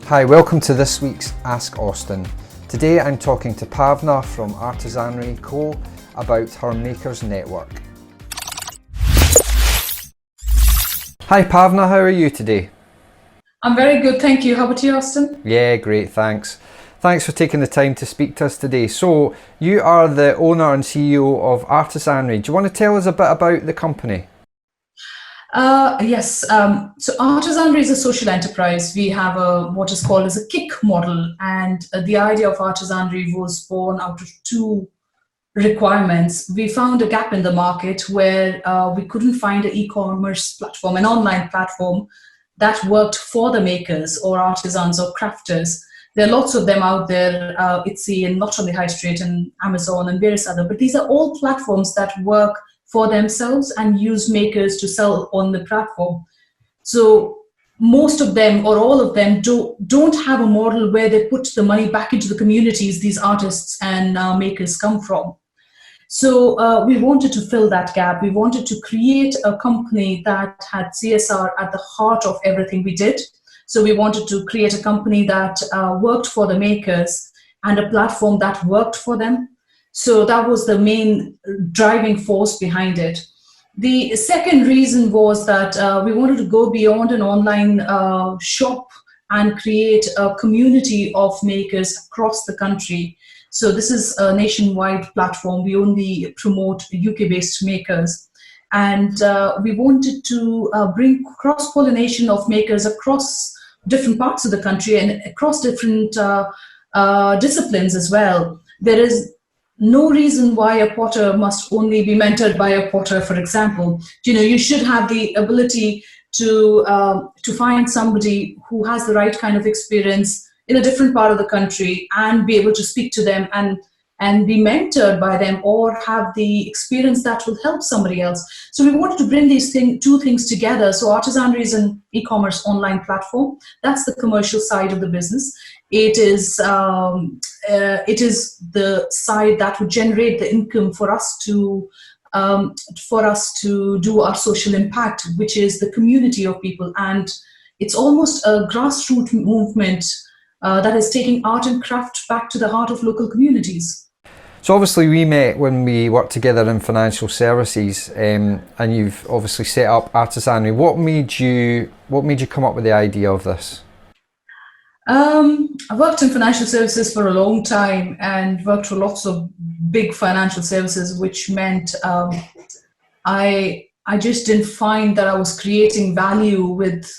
Hi, welcome to this week's Ask Austin. Today I'm talking to Bhawna from Artisanry Co about her Makers Network. Hi Bhawna, how are you today? I'm very good, thank you. How about you, Austin? Yeah, great, thanks. Thanks for taking the time to speak to us today. So, you are the owner and CEO of Artisanry. Do you want to tell us a bit about the company? Yes. So Artisanry is a social enterprise. We have what is called as a kick model, and the idea of Artisanry was born out of two requirements. We found a gap in the market where we couldn't find an e-commerce platform, an online platform that worked for the makers or artisans or crafters. There are lots of them out there, Etsy and not on the high street and Amazon and various other, but these are all platforms that work for themselves and use makers to sell on the platform. So most of them or all of them don't have a model where they put the money back into the communities these artists and makers come from. So we wanted to fill that gap. We wanted to create a company that had CSR at the heart of everything we did. So we wanted to create a company that worked for the makers and a platform that worked for them. So that was the main driving force behind it. The second reason was that we wanted to go beyond an online shop and create a community of makers across the country. So this is a nationwide platform. We only promote UK-based makers. And we wanted to bring cross-pollination of makers across different parts of the country and across different disciplines as well. There is no reason why a potter must only be mentored by a potter, for example. You should have the ability to find somebody who has the right kind of experience in a different part of the country and be able to speak to them and be mentored by them or have the experience that will help somebody else. So we wanted to bring these two things together. So Artisanry is an e-commerce online platform. That's the commercial side of the business. It is the side that would generate the income for us to do our social impact, which is the community of people. And it's almost a grassroots movement that is taking art and craft back to the heart of local communities. So obviously we met when we worked together in financial services, and you've obviously set up Artisanry. What made you come up with the idea of this? I worked in financial services for a long time and worked for lots of big financial services, which meant I just didn't find that I was creating value with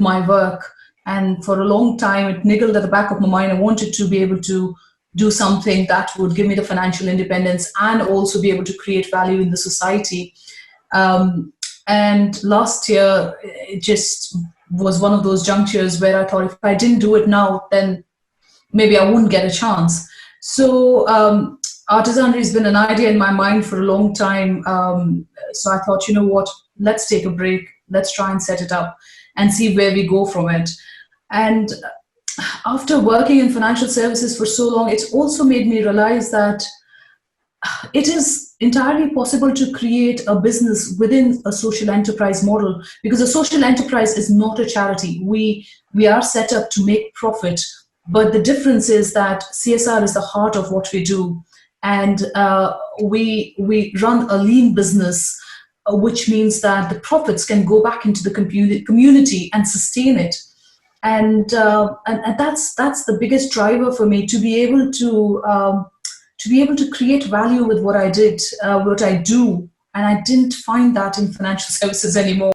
my work. And for a long time, it niggled at the back of my mind. I wanted to be able to do something that would give me the financial independence and also be able to create value in the society. And last year, it just was one of those junctures where I thought if I didn't do it now, then maybe I wouldn't get a chance. So Artisanry has been an idea in my mind for a long time. So I thought, you know what, let's take a break. Let's try and set it up and see where we go from it. And after working in financial services for so long, it's also made me realize that it is entirely possible to create a business within a social enterprise model, because a social enterprise is not a charity. We are set up to make profit, but the difference is that CSR is the heart of what we do. And we run a lean business, which means that the profits can go back into the community and sustain it. And that's the biggest driver for me, to be able to create value with what I did, what I do, and I didn't find that in financial services anymore.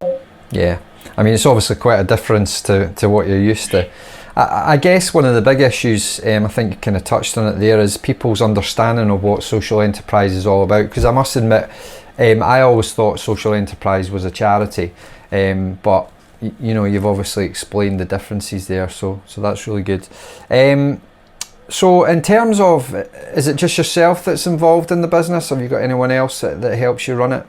Yeah, I mean it's obviously quite a difference to what you're used to. I guess one of the big issues, I think you kind of touched on it there, is people's understanding of what social enterprise is all about. Because I must admit, I always thought social enterprise was a charity, but you've obviously explained the differences there, so that's really good. So in terms of, is it just yourself that's involved in the business? Have you got anyone else that helps you run it?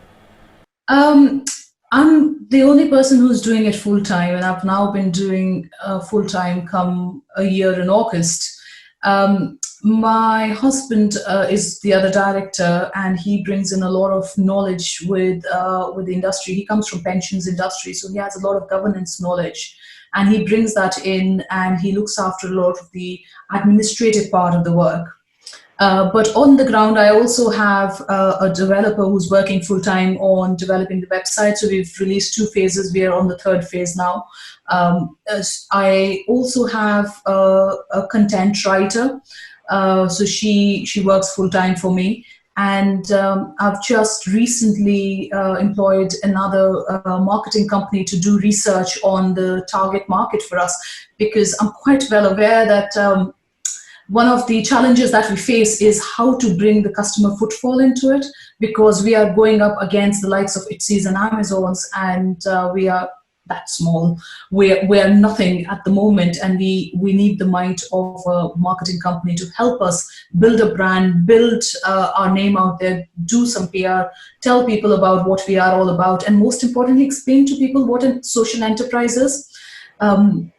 I'm the only person who's doing it full time, and I've now been doing full time come a year in August. My husband is the other director, and he brings in a lot of knowledge with the industry. He comes from pensions industry, so he has a lot of governance knowledge. and he brings that in and he looks after a lot of the administrative part of the work. But on the ground, I also have a developer who's working full time on developing the website. So we've released 2 phases. We are on the 3rd phase now. I also have a content writer. So she works full time for me. And I've just recently employed another marketing company to do research on the target market for us, because I'm quite well aware that one of the challenges that we face is how to bring the customer footfall into it, because we are going up against the likes of Etsy's and Amazon's, and we are that small. We're nothing at the moment, and we need the might of a marketing company to help us build a brand, build our name out there, do some PR, tell people about what we are all about, and most importantly, explain to people what a social enterprise is. And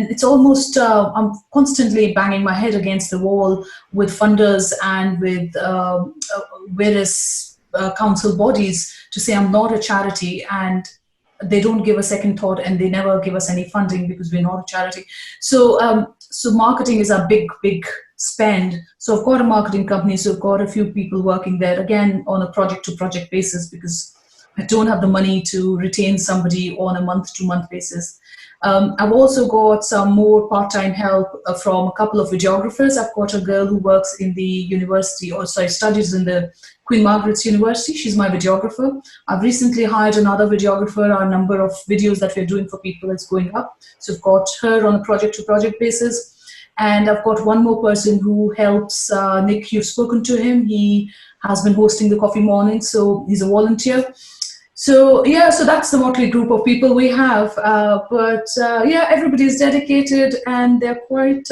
it's almost, I'm constantly banging my head against the wall with funders and with various council bodies to say I'm not a charity, and they don't give a second thought, and they never give us any funding because we're not a charity. So marketing is a big spend. So I've got a marketing company, so I've got a few people working there, again, on a project-to-project basis, because I don't have the money to retain somebody on a month-to-month basis. I've also got some more part-time help from a couple of videographers. I've got a girl who works in the university, studies in the Queen Margaret's University. She's my videographer. I've recently hired another videographer. Our number of videos that we're doing for people is going up. So I've got her on a project-to-project basis. And I've got one more person who helps. Nick, you've spoken to him. He has been hosting the coffee morning, so he's a volunteer. So that's the motley group of people we have. Everybody is dedicated, and they're quite.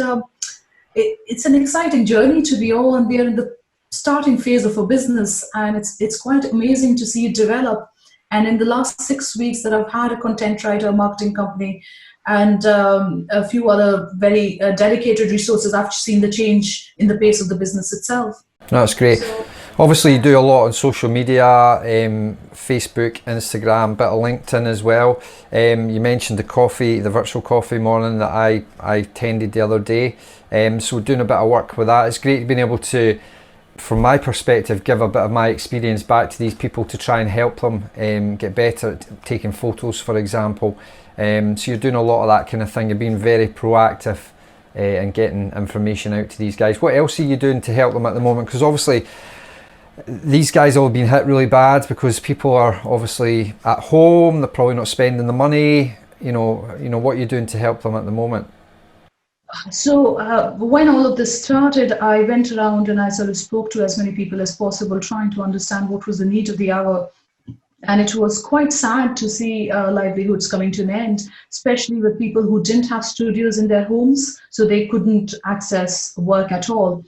It's an exciting journey to be on. We are in the starting phase of a business, and it's quite amazing to see it develop. And in the last 6 weeks that I've had a content writer, a marketing company, and a few other very dedicated resources, I've seen the change in the pace of the business itself. No, that's great. So, obviously, you do a lot on social media, Facebook, Instagram, bit of LinkedIn as well. You mentioned the virtual coffee morning that I attended the other day. So we're doing a bit of work with that. It's great being able to, from my perspective, give a bit of my experience back to these people to try and help them get better at taking photos, for example. So you're doing a lot of that kind of thing. You're being very proactive and getting information out to these guys. What else are you doing to help them at the moment? Because obviously these guys all been hit really bad because people are obviously at home, they're probably not spending the money. You know what you're doing to help them at the moment. So when all of this started, I went around and I sort of spoke to as many people as possible, trying to understand what was the need of the hour. And it was quite sad to see livelihoods coming to an end, especially with people who didn't have studios in their homes, so they couldn't access work at all.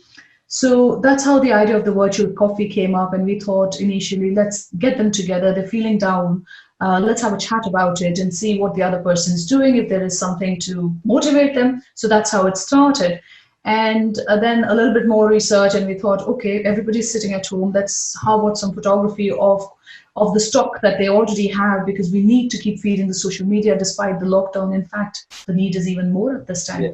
So that's how the idea of the virtual coffee came up. And we thought initially, let's get them together. They're feeling down. Let's have a chat about it and see what the other person's doing, if there is something to motivate them. So that's how it started. And then a little bit more research, and we thought, okay, everybody's sitting at home. How about some photography of the stock that they already have, because we need to keep feeding the social media despite the lockdown. In fact, the need is even more at this time. Yeah.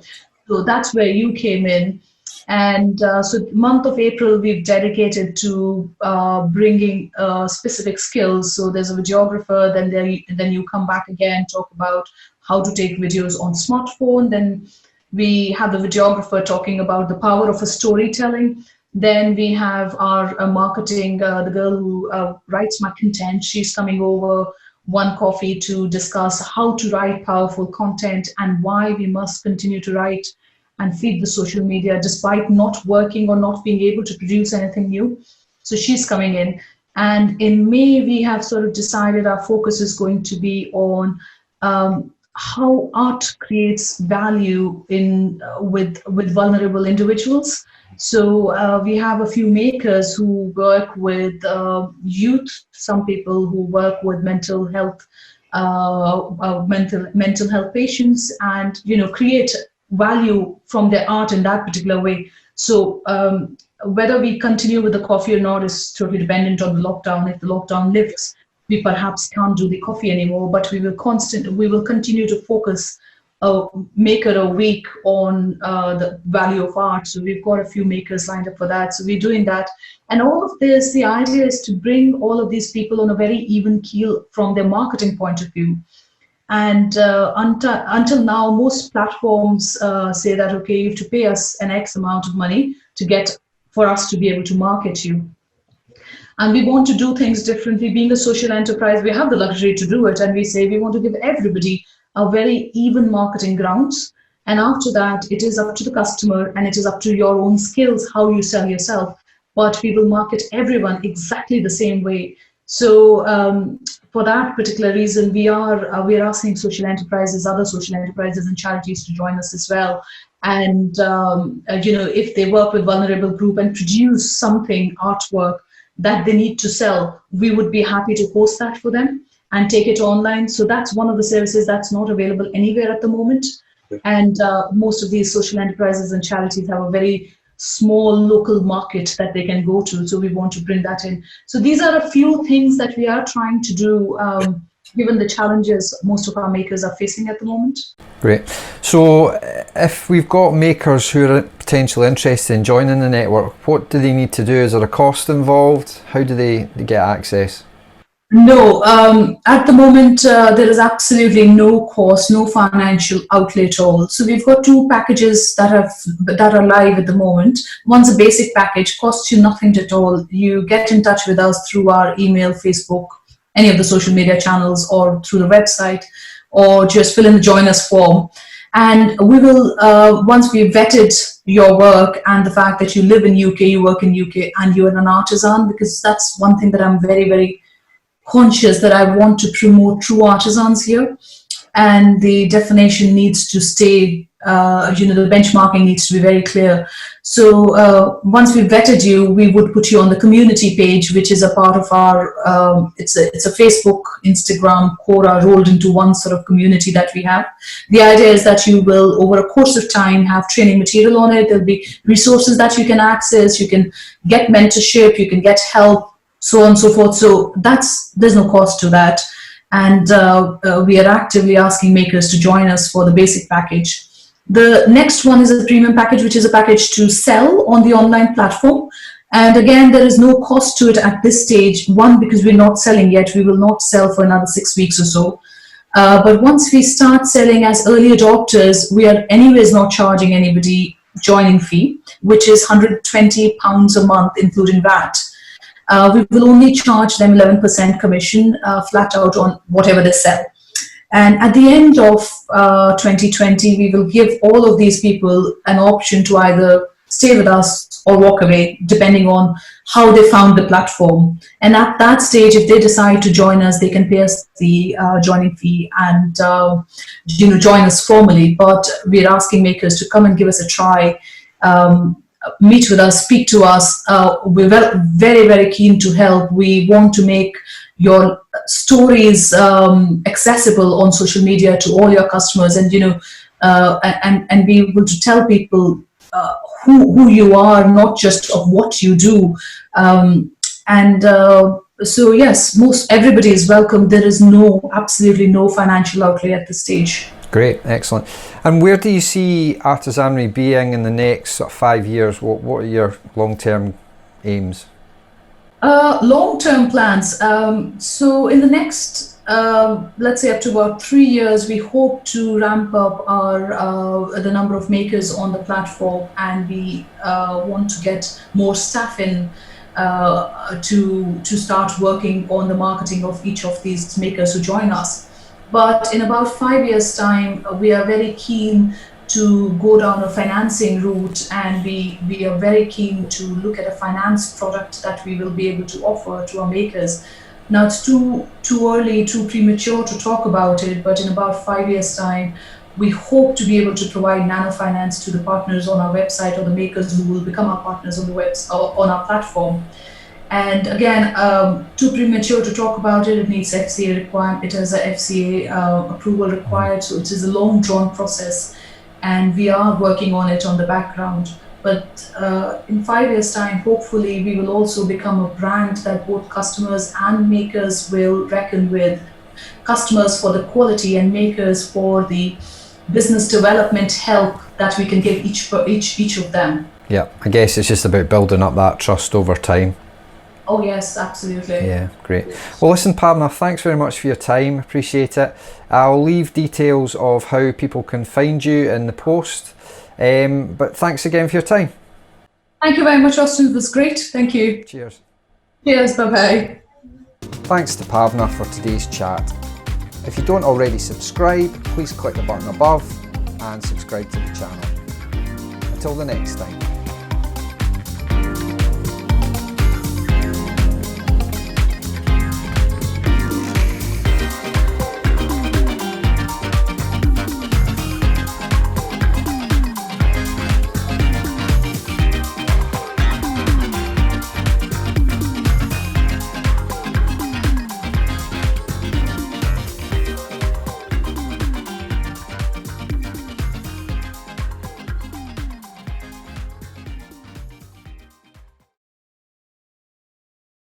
So that's where you came in. And so month of April, we've dedicated to bringing specific skills. So there's a videographer, then you come back again, talk about how to take videos on smartphone. Then we have the videographer talking about the power of a storytelling. Then we have our marketing, the girl who writes my content. She's coming over one coffee to discuss how to write powerful content and why we must continue to write and feed the social media despite not working or not being able to produce anything new. So she's coming in. And in May, we have sort of decided our focus is going to be on how art creates value with vulnerable individuals. So we have a few makers who work with youth, some people who work with mental health patients, and create value from their art in that particular way. So whether we continue with the coffee or not is totally dependent on the lockdown. If the lockdown lifts, we perhaps can't do the coffee anymore, but we will continue to focus a maker a week on the value of art. So we've got a few makers lined up for that. So we're doing that. And all of this, the idea is to bring all of these people on a very even keel from their marketing point of view. And until now, most platforms say that, okay, you have to pay us an X amount of money for us to be able to market you. And we want to do things differently. Being a social enterprise, we have the luxury to do it. And we say we want to give everybody a very even marketing grounds. And after that, it is up to the customer and it is up to your own skills, how you sell yourself. But we will market everyone exactly the same way. So for that particular reason, we are asking social enterprises, other social enterprises and charities to join us as well. And if they work with vulnerable group and produce something, artwork that they need to sell, we would be happy to host that for them and take it online. So that's one of the services that's not available anywhere at the moment. And most of these social enterprises and charities have a very small local market that they can go to. So we want to bring that in. So these are a few things that we are trying to do, given the challenges most of our makers are facing at the moment. Great. So if we've got makers who are potentially interested in joining the network, what do they need to do? Is there a cost involved? How do they get access? No, at the moment, there is absolutely no cost, no financial outlay at all. So we've got two packages that are live at the moment. One's a basic package, costs you nothing at all. You get in touch with us through our email, Facebook, any of the social media channels, or through the website, or just fill in the join us form. And we will, once we've vetted your work and the fact that you live in UK, you work in UK, and you're an artisan, because that's one thing that I'm very, very conscious that I want to promote true artisans here, and the definition needs to stay, the benchmarking needs to be very clear. So once we've vetted you, we would put you on the community page, which is a part of our, it's a Facebook, Instagram, Quora rolled into one sort of community that we have. The idea is that you will, over a course of time, have training material on it. There'll be resources that you can access. You can get mentorship, you can get help, so on and so forth. So there's no cost to that. And we are actively asking makers to join us for the basic package. The next one is a premium package, which is a package to sell on the online platform. And again, there is no cost to it at this stage. One, because we're not selling yet. We will not sell for another 6 weeks or so. But once we start selling as early adopters, we are anyways not charging anybody joining fee, which is £120 a month, including VAT. We will only charge them 11% commission flat out on whatever they sell. And at the end of 2020, we will give all of these people an option to either stay with us or walk away, depending on how they found the platform. And at that stage, if they decide to join us, they can pay us the joining fee and join us formally. But we're asking makers to come and give us a try. Meet with us, speak to us. We're very, very keen to help. We want to make your stories accessible on social media to all your customers, and and be able to tell people who you are, not just of what you do. So yes, everybody is welcome. There is absolutely no financial outlay at this stage. Great, excellent. And where do you see Artisanry being in the next 5 years? What are your long-term aims? Long-term plans. So in the next, let's say up to about 3 years, we hope to ramp up the number of makers on the platform, and we want to get more staff in to start working on the marketing of each of these makers who join us. But in about 5 years' time, we are very keen to go down a financing route, and we are very keen to look at a finance product that we will be able to offer to our makers. Now, it's too early, too premature to talk about it, but in about 5 years' time, we hope to be able to provide nano finance to the partners on our website, or the makers who will become our partners on on our platform. And again, too premature to talk about it. It needs FCA requirement. It has a FCA approval required, so it is a long drawn process, and we are working on it on the background. But in 5 years' time, hopefully, we will also become a brand that both customers and makers will reckon with. Customers for the quality, and makers for the business development help that we can give each of them. Yeah, I guess it's just about building up that trust over time. Oh yes, absolutely. Yeah, great. Well, listen, Bhawna, thanks very much for your time. Appreciate it. I'll leave details of how people can find you in the post. But thanks again for your time. Thank you very much, Austin. It was great. Thank you. Cheers. Cheers. Bye-bye. Thanks to Bhawna for today's chat. If you don't already subscribe, please click the button above and subscribe to the channel. Until the next time.